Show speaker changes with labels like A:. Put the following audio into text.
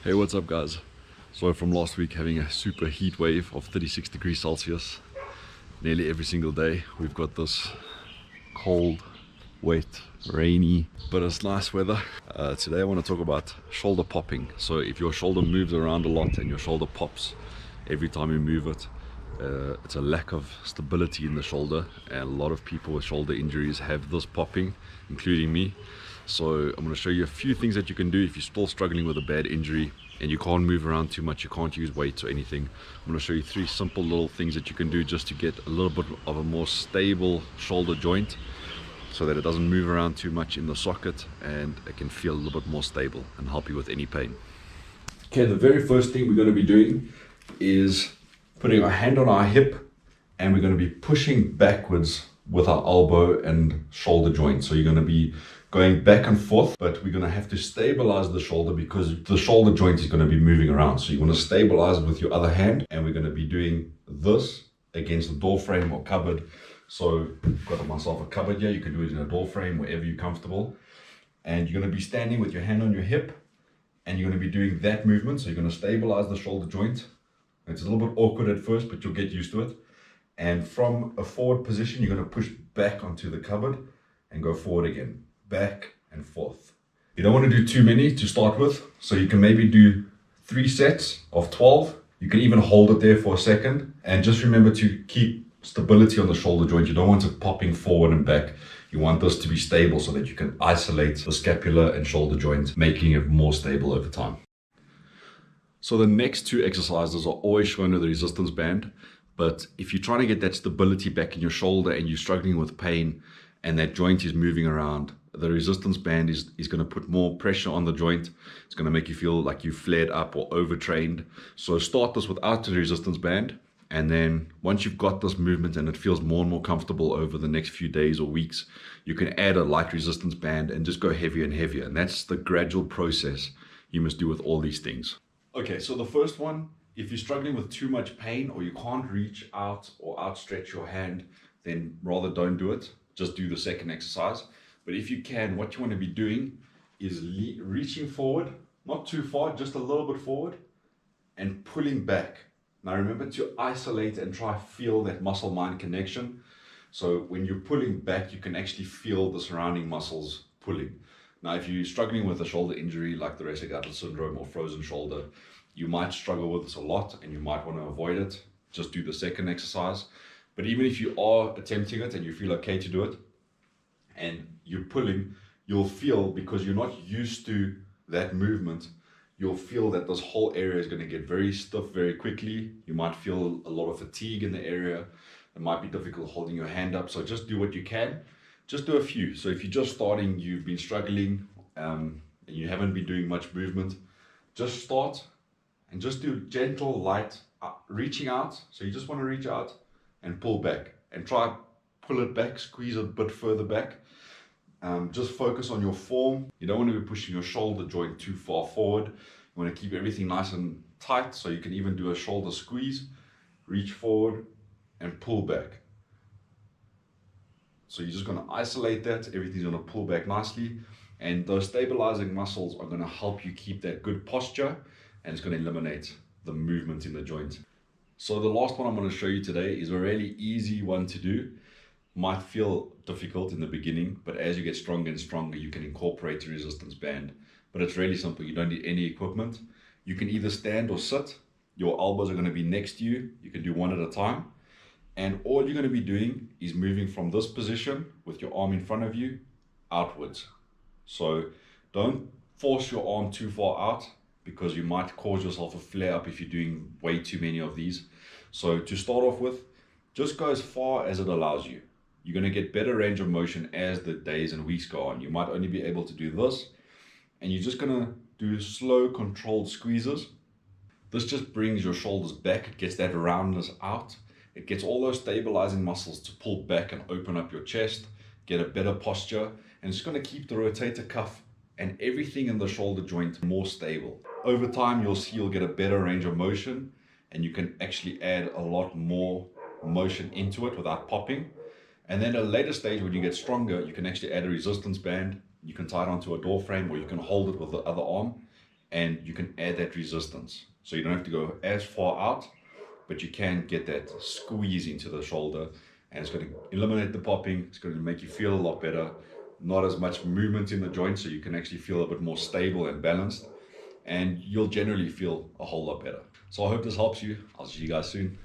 A: Hey, what's up guys? So from last week having a super heat wave of 36 degrees Celsius nearly every single day. We've got this cold, wet, rainy, but it's nice weather. Today I want to talk about shoulder popping. So if your shoulder moves around a lot and your shoulder pops every time you move it, it's a lack of stability in the shoulder, and a lot of people with shoulder injuries have this popping, including me. So I'm going to show you a few things that you can do if you're still struggling with a bad injury and you can't move around too much, you can't use weights or anything. I'm going to show you 3 simple little things that you can do just to get a little bit of a more stable shoulder joint so that it doesn't move around too much in the socket and it can feel a little bit more stable and help you with any pain. Okay, the very first thing we're going to be doing is putting our hand on our hip, and we're going to be pushing backwards with our elbow and shoulder joint. So you're going to be going back and forth, but we're going to have to stabilize the shoulder because the shoulder joint is going to be moving around. So you want to stabilize it with your other hand, and we're going to be doing this against the door frame or cupboard. So I've got myself a cupboard here. You can do it in a door frame, wherever you're comfortable. And you're going to be standing with your hand on your hip, and you're going to be doing that movement. So you're going to stabilize the shoulder joint. It's a little bit awkward at first, but you'll get used to it. And from a forward position, you're going to push back onto the cupboard and go forward again, back and forth. You don't want to do too many to start with, so you can maybe do 3 sets of 12. You can even hold it there for a second, and just remember to keep stability on the shoulder joint. You don't want it popping forward and back. You want this to be stable so that you can isolate the scapula and shoulder joint, making it more stable over time. So the next 2 exercises are always shown with the resistance band. But if you're trying to get that stability back in your shoulder and you're struggling with pain and that joint is moving around, the resistance band is going to put more pressure on the joint. It's going to make you feel like you flared up or overtrained. So start this without the resistance band. And then once you've got this movement and it feels more and more comfortable over the next few days or weeks, you can add a light resistance band and just go heavier and heavier. And that's the gradual process you must do with all these things. Okay, so the first one, if you're struggling with too much pain or you can't reach out or outstretch your hand, then rather don't do it. Just do the second exercise. But if you can, what you want to be doing is reaching forward, not too far, just a little bit forward, and pulling back. Now remember to isolate and try feel that muscle-mind connection. So when you're pulling back, you can actually feel the surrounding muscles pulling. Now, if you're struggling with a shoulder injury like the Raysaud syndrome or frozen shoulder, you might struggle with this a lot and you might want to avoid it. Just do the second exercise. But even if you are attempting it and you feel okay to do it and you're pulling, you'll feel, because you're not used to that movement, you'll feel that this whole area is going to get very stiff very quickly. You might feel a lot of fatigue in the area. It might be difficult holding your hand up. So just do what you can. Just do a few. So if you're just starting, you've been struggling and you haven't been doing much movement, just start and just do gentle, light reaching out. So you just want to reach out and pull back and try pull it back, squeeze it a bit further back. Just focus on your form. You don't want to be pushing your shoulder joint too far forward. You want to keep everything nice and tight. So you can even do a shoulder squeeze, reach forward and pull back. So you're just going to isolate that. Everything's going to pull back nicely. And those stabilizing muscles are going to help you keep that good posture, and it's going to eliminate the movement in the joint. So the last one I'm going to show you today is a really easy one to do. Might feel difficult in the beginning, but as you get stronger and stronger, you can incorporate the resistance band. But it's really simple. You don't need any equipment. You can either stand or sit. Your elbows are going to be next to you. You can do one at a time. And all you're going to be doing is moving from this position with your arm in front of you outwards. So don't force your arm too far out because you might cause yourself a flare up if you're doing way too many of these. So to start off with, just go as far as it allows you. You're going to get better range of motion as the days and weeks go on. You might only be able to do this, and you're just going to do slow controlled squeezes. This just brings your shoulders back. It gets that roundness out. It gets all those stabilizing muscles to pull back and open up your chest, get a better posture, and it's going to keep the rotator cuff and everything in the shoulder joint more stable. Over time, you'll see you'll get a better range of motion, and you can actually add a lot more motion into it without popping. And then at a later stage, when you get stronger, you can actually add a resistance band. You can tie it onto a door frame, or you can hold it with the other arm, and you can add that resistance. So you don't have to go as far out, but you can get that squeeze into the shoulder, and it's going to eliminate the popping. It's going to make you feel a lot better. Not as much movement in the joint, so you can actually feel a bit more stable and balanced, and you'll generally feel a whole lot better. So I hope this helps you. I'll see you guys soon.